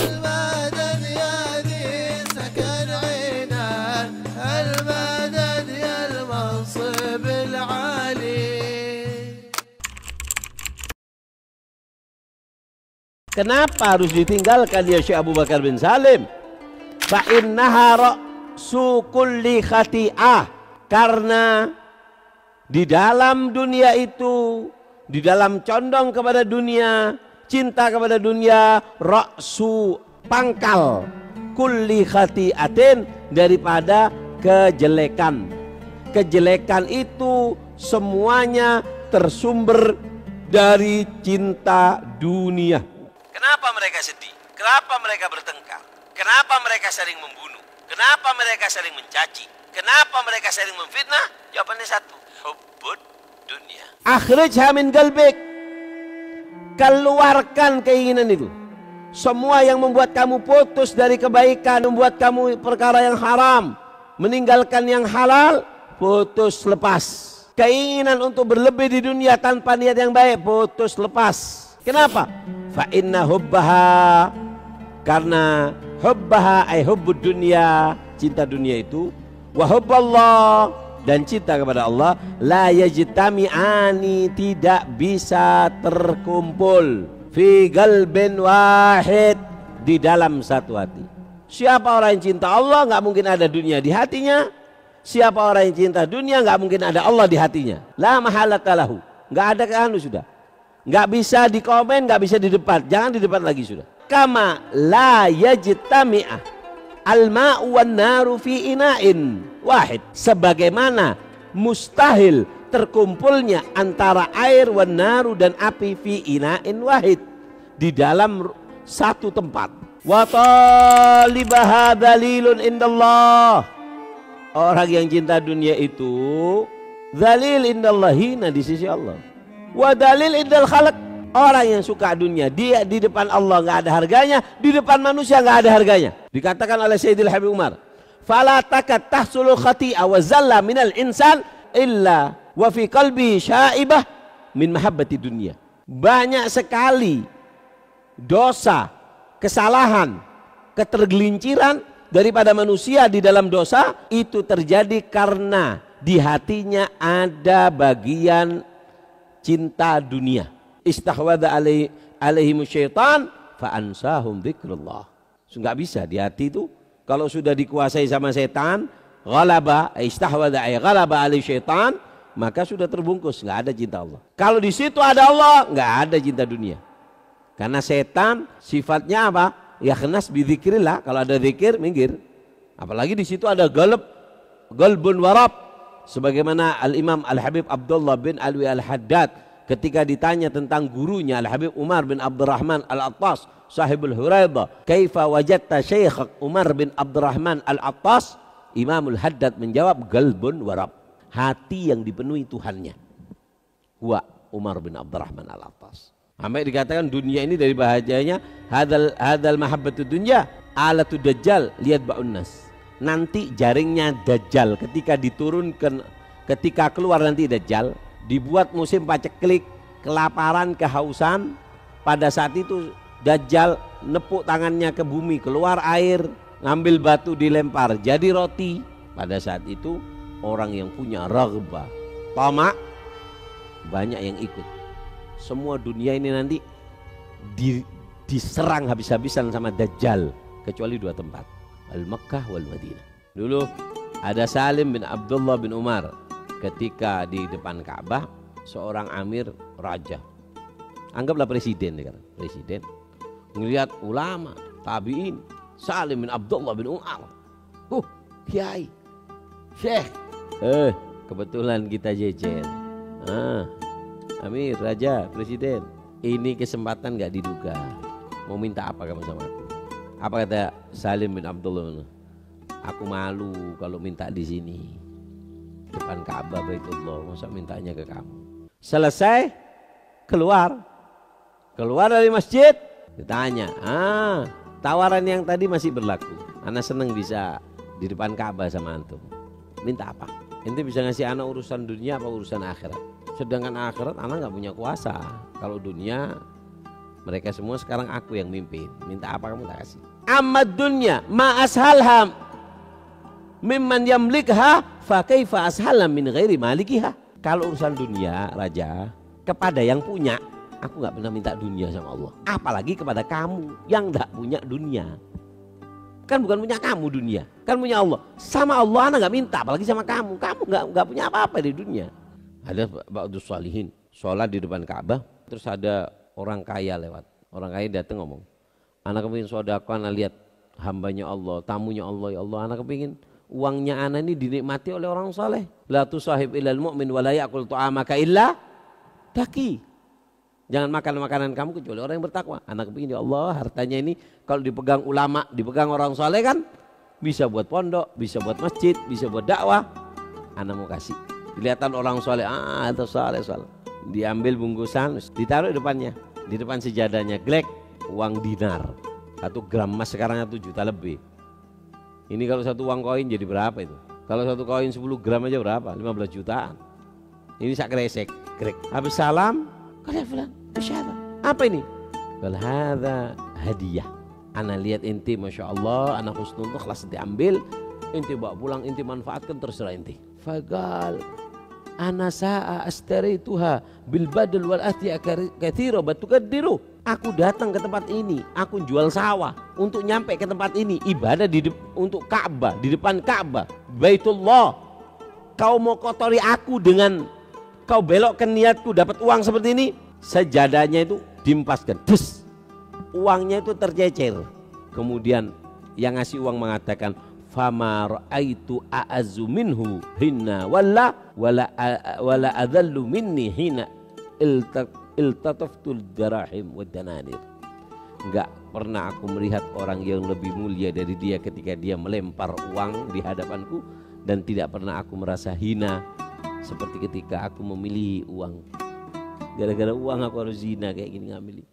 المدد يا ذي سكن عنان المدد يا المنصب العالي. Kenapa harus ditinggalkan ya Syekh Abu Bakar bin Salim? Fa innaha ra'su kulli khati'ah. Karena di dalam dunia itu, di dalam condong kepada dunia, cinta kepada dunia, ra'su pangkal kulli khati'atin, daripada kejelekan. Kejelekan itu semuanya tersumber dari cinta dunia. Kenapa mereka sedih? Kenapa mereka bertengkar? Kenapa mereka saling membunuh? Kenapa mereka saling mencaci? Kenapa mereka saling memfitnah? Jawabannya satu, hubbud dunia. Akhrijha min qalbik. Keluarkan keinginan itu. Semua yang membuat kamu putus dari kebaikan, membuat kamu perkara yang haram, meninggalkan yang halal, putus lepas. Keinginan untuk berlebih di dunia tanpa niat yang baik, putus lepas. Kenapa? Fa inna hubbaha, karena hubbaha ay hubbud dunya, cinta dunia itu, wa hubballah, dan cinta kepada Allah, la yajtami'ani, tidak bisa terkumpul, fi qalbin wahid, di dalam satu hati. Siapa orang yang cinta Allah, nggak mungkin ada dunia di hatinya. Siapa orang yang cinta dunia, nggak mungkin ada Allah di hatinya. La mahalata lahu, nggak ada keanu sudah. Nggak bisa di komen, nggak bisa di depan. Jangan di depan lagi sudah. Kama la yajtami'ah al-ma'u wan naru fi ina'in wahid. Sebagaimana mustahil terkumpulnya antara air wan naru dan api fi ina'in wahid, di dalam satu tempat. Wa talibaha dalilun indallah. Orang yang cinta dunia itu dalil indallah, hina di sisi Allah. Wa dalil indal khalq, orang yang suka dunia, dia di depan Allah nggak ada harganya, di depan manusia nggak ada harganya. Dikatakan oleh Sayyidil Habib Umar, fala takat tahsulu khati'a wa zalla minal insan illa wa fi qalbi syaibah min mahabbati dunia. Banyak sekali dosa, kesalahan, ketergelinciran daripada manusia di dalam dosa itu terjadi karena di hatinya ada bagian cinta dunia. Istahwadha alaihim syaitan fa ansahum dzikrullah. Nggak bisa di hati itu, kalau sudah dikuasai sama setan, ghalaba istahwadha ay ghalaba alaihi syaitan, maka sudah terbungkus, nggak ada cinta Allah. Kalau di situ ada Allah, nggak ada cinta dunia. Karena setan sifatnya apa? Yakhnas bi dzikrillah, kalau ada zikir minggir. Apalagi di situ ada qalbun warab. Sebagaimana Al-Imam Al-Habib Abdullah bin Alwi Al-Haddad ketika ditanya tentang gurunya Al-Habib Umar bin Abdurrahman Al-Attas sahibul Huraidah, kaifa wajadta Syekh Umar bin Abdurrahman Al-Attas, Imamul Haddad menjawab, qalbun warab, hati yang dipenuhi Tuhannya. Huwa Umar bin Abdurrahman Al-Attas. Sampai dikatakan dunia ini dari bahajanya hadal mahabbatud dunya alatu dajjal lihat ba'un nas. Nanti jaringnya Dajjal ketika diturunkan, ketika keluar nanti Dajjal, dibuat musim paceklik, kelaparan, kehausan. Pada saat itu Dajjal nepuk tangannya ke bumi, keluar air, ngambil batu dilempar jadi roti. Pada saat itu orang yang punya raghbah, tamak, banyak yang ikut. Semua dunia ini nanti diserang habis-habisan sama Dajjal, kecuali dua tempat, Al-Makkah wal Madinah. Dulu ada Salim bin Abdullah bin Umar, ketika di depan Ka'bah seorang amir raja, anggaplah presiden, presiden melihat ulama tabi'in, Salim bin Abdullah bin Umar, kiai, syekh, kebetulan kita jejer, amir, raja, presiden, ini kesempatan gak diduga, mau minta apa kamu sama aku? Apa kata Salim bin Abdullah? Aku malu kalau minta di sini depan Ka'bah Baitullah, masa mintanya ke kamu. Selesai keluar dari masjid, ditanya, tawaran yang tadi masih berlaku. Ana seneng bisa di depan Ka'bah sama antum. Minta apa? Ente bisa ngasih ana urusan dunia apa urusan akhirat? Sedangkan akhirat ana nggak punya kuasa. Kalau dunia Mereka semua sekarang aku yang mimpin. Minta apa kamu tak kasih. Amad dunya ma ashalha mimman yamlikha fa kaifa ashalha min ghairi malikiha. Kalau urusan dunia raja kepada yang punya, aku nggak pernah minta dunia sama Allah. Apalagi kepada kamu yang tidak punya dunia. Kan bukan punya kamu dunia, kan punya Allah. Sama Allah anak nggak minta, apalagi sama kamu. Kamu nggak punya apa-apa di dunia. Ada ba'dus shalihin sholat di depan Ka'bah, terus ada orang kaya lewat. Orang kaya datang ngomong, anak kepingin sedekah, anak lihat hambanya Allah, tamunya Allah, ya Allah, anak kepingin uangnya anak ini dinikmati oleh orang saleh. La tusahib ilal mu'min wa la ya'kul ta'amaka illa taqi. Jangan makan makanan kamu kecuali orang yang bertakwa. Anak kepingin ya Allah hartanya ini kalau dipegang ulama, dipegang orang saleh kan bisa buat pondok, bisa buat masjid, bisa buat dakwah. Anak mau kasih. Kelihatan orang saleh, itu saleh. Diambil bungkusan, ditaruh di depannya. Di depan sejadahnya, glek, uang dinar. 1 gram emas sekarang 1 juta lebih. Ini kalau satu uang koin jadi berapa itu? Kalau satu koin 10 gram aja berapa? 15 jutaan. Ini sak kresek, grek. Habis salam, kalian bilang, apa ini? Qal hadza hadiah. Ana lihat inti masya Allah, anak husnul ikhlas diambil, inti bawa pulang, inti manfaatkan terserah inti. Fagal ana sa'a astarituha bil badal wal athiya katsira batukaddiru. Aku datang ke tempat ini, aku jual sawah untuk nyampe ke tempat ini, ibadah untuk Ka'bah, di depan Ka'bah, Baitullah. Kau mau kotori aku dengan kau belokkan niatku dapat uang seperti ini, sejadahnya itu diempaskan, bus, uangnya itu tercecer. Kemudian yang ngasih uang mengatakan, fama ra'aitu a'azzu minhu hina wala adallu minni hina iltataftul darahim wad dananir. Enggak pernah aku melihat orang yang lebih mulia dari dia ketika dia melempar uang di hadapanku, dan tidak pernah aku merasa hina seperti ketika aku memilih uang. Gara-gara uang aku harus zina kayak gini ngambil.